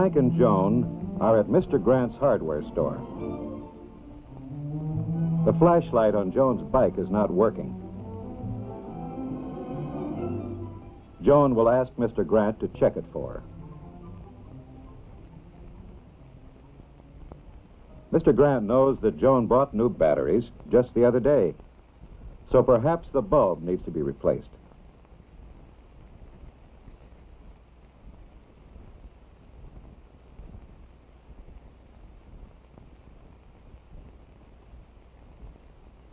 Frank and Joan are at Mr. Grant's hardware store. The flashlight on Joan's bike is not working. Joan will ask Mr. Grant to check it for her. Mr. Grant knows that Joan bought new batteries just the other day, so perhaps the bulb needs to be replaced.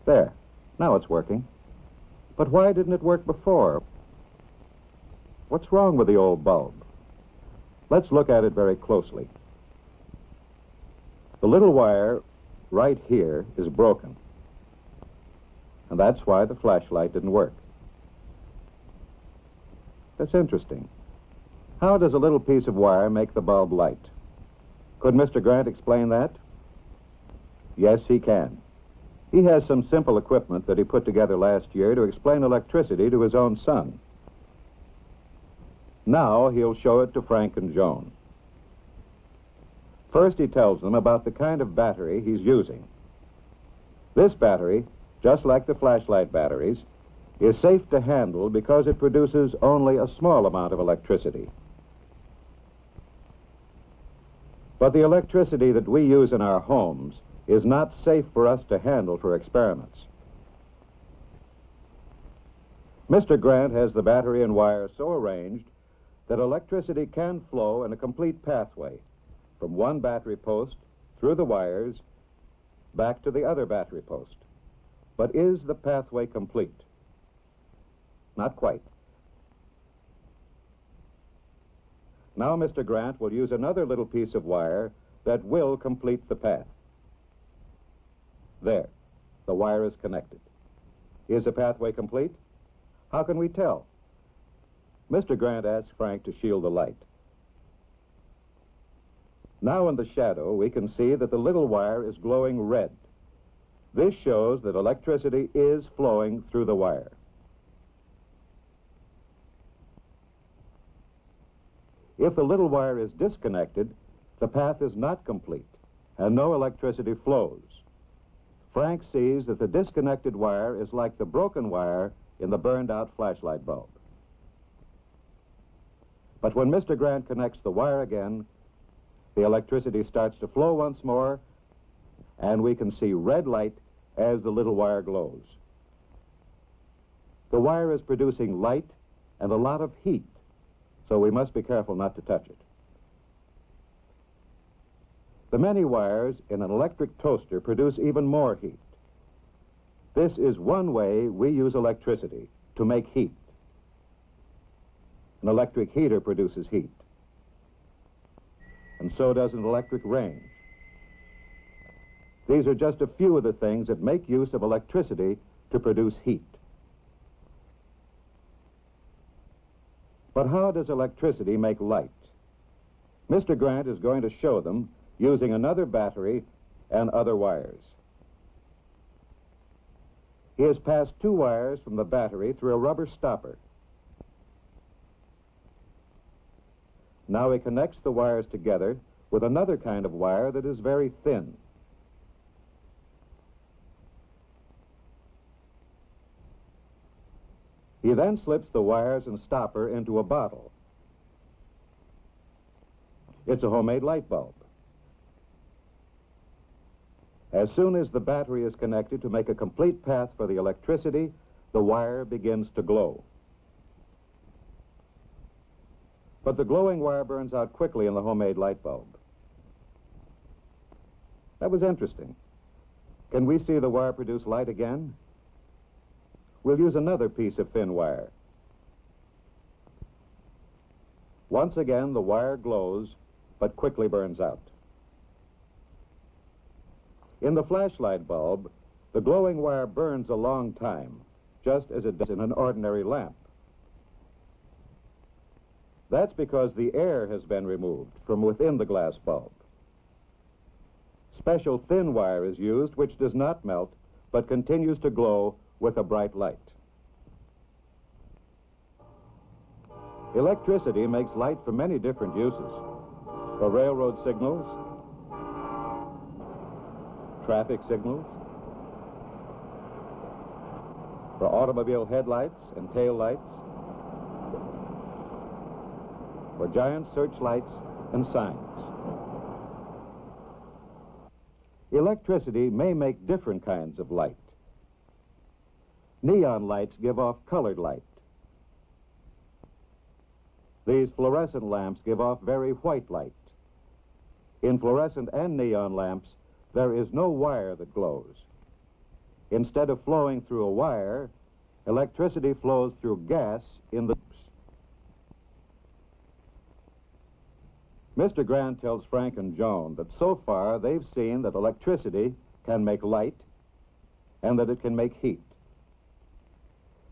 There. Now it's working. But why didn't it work before? What's wrong with the old bulb? Let's look at it very closely. The little wire right here is broken. And that's why the flashlight didn't work. That's interesting. How does a little piece of wire make the bulb light? Could Mr. Grant explain that? Yes, he can. He has some simple equipment that he put together last year to explain electricity to his own son. Now he'll show it to Frank and Joan. First, he tells them about the kind of battery he's using. This battery, just like the flashlight batteries, is safe to handle because it produces only a small amount of electricity. But the electricity that we use in our homes is not safe for us to handle for experiments. Mr. Grant has the battery and wire so arranged that electricity can flow in a complete pathway from one battery post through the wires back to the other battery post. But is the pathway complete? Not quite. Now Mr. Grant will use another little piece of wire that will complete the path. There, the wire is connected. Is the pathway complete? How can we tell? Mr. Grant asks Frank to shield the light. Now in the shadow, we can see that the little wire is glowing red. This shows that electricity is flowing through the wire. If the little wire is disconnected, the path is not complete and no electricity flows. Frank sees that the disconnected wire is like the broken wire in the burned-out flashlight bulb. But when Mr. Grant connects the wire again, the electricity starts to flow once more, and we can see red light as the little wire glows. The wire is producing light and a lot of heat, so we must be careful not to touch it. The many wires in an electric toaster produce even more heat. This is one way we use electricity, to make heat. An electric heater produces heat, and so does an electric range. These are just a few of the things that make use of electricity to produce heat. But how does electricity make light? Mr. Grant is going to show them using another battery and other wires. He has passed two wires from the battery through a rubber stopper. Now he connects the wires together with another kind of wire that is very thin. He then slips the wires and stopper into a bottle. It's a homemade light bulb. As soon as the battery is connected to make a complete path for the electricity, the wire begins to glow. But the glowing wire burns out quickly in the homemade light bulb. That was interesting. Can we see the wire produce light again? We'll use another piece of thin wire. Once again, the wire glows, but quickly burns out. In the flashlight bulb, the glowing wire burns a long time, just as it does in an ordinary lamp. That's because the air has been removed from within the glass bulb. Special thin wire is used which does not melt, but continues to glow with a bright light. Electricity makes light for many different uses. for railroad signals, traffic signals, for automobile headlights and tail lights, for giant searchlights and signs. Electricity may make different kinds of light. Neon lights give off colored light. These fluorescent lamps give off very white light. In fluorescent and neon lamps, there is no wire that glows. Instead of flowing through a wire, electricity flows through gas in the tubes. Mr. Grant tells Frank and Joan that so far they've seen that electricity can make light and that it can make heat.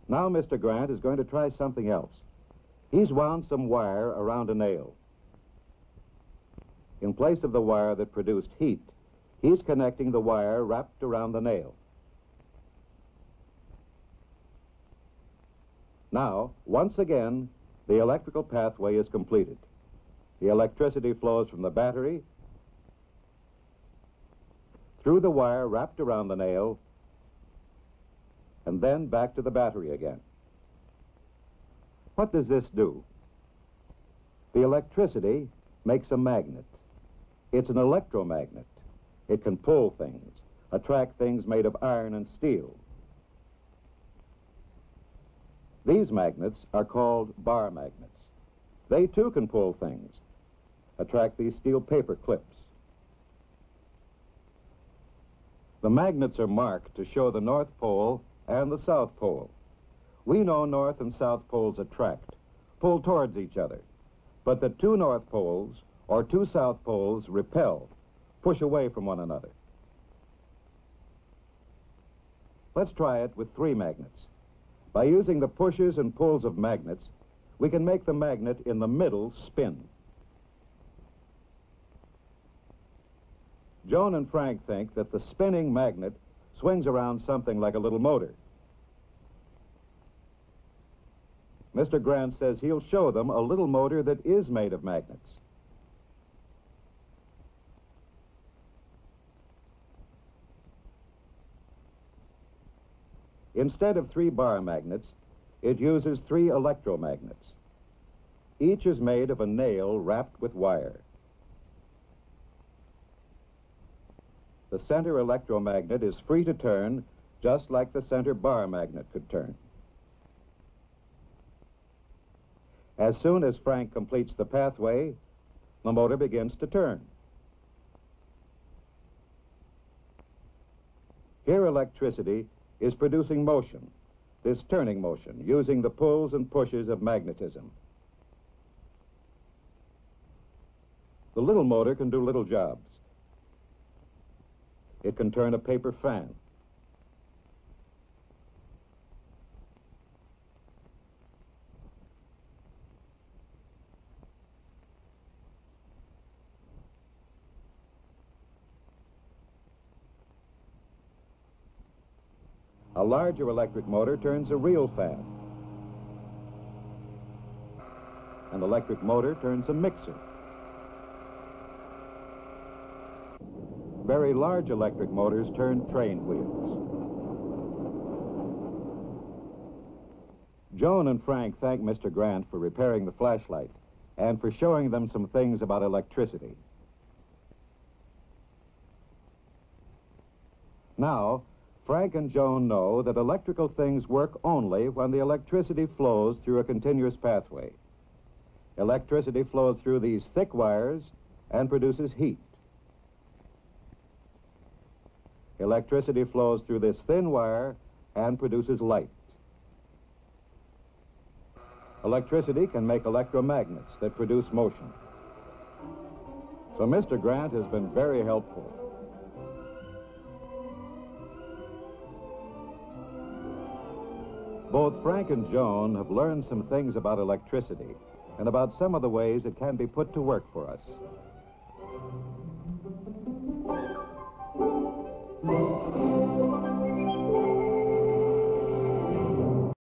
Now Mr. Grant is going to try something else. He's wound some wire around a nail. In place of the wire that produced heat, he's connecting the wire wrapped around the nail. Now, once again, the electrical pathway is completed. The electricity flows from the battery through the wire wrapped around the nail and then back to the battery again. What does this do? The electricity makes a magnet. It's an electromagnet. It can pull things, attract things made of iron and steel. These magnets are called bar magnets. They too can pull things, attract these steel paper clips. The magnets are marked to show the North Pole and the South Pole. We know North and South poles attract, pull towards each other, but the two North Poles or two South Poles repel, push away from one another. Let's try it with three magnets. By using the pushes and pulls of magnets, we can make the magnet in the middle spin. Joan and Frank think that the spinning magnet swings around something like a little motor. Mr. Grant says he'll show them a little motor that is made of magnets. Instead of 3 bar magnets, it uses 3 electromagnets. Each is made of a nail wrapped with wire. The center electromagnet is free to turn, just like the center bar magnet could turn. As soon as Frank completes the pathway, the motor begins to turn. Here electricity is producing motion, this turning motion, using the pulls and pushes of magnetism. The little motor can do little jobs. It can turn a paper fan. A larger electric motor turns a real fan. An electric motor turns a mixer. Very large electric motors turn train wheels. Joan and Frank thank Mr. Grant for repairing the flashlight and for showing them some things about electricity. Now, Frank and Joan know that electrical things work only when the electricity flows through a continuous pathway. Electricity flows through these thick wires and produces heat. Electricity flows through this thin wire and produces light. Electricity can make electromagnets that produce motion. So Mr. Grant has been very helpful. Both Frank and Joan have learned some things about electricity and about some of the ways it can be put to work for us.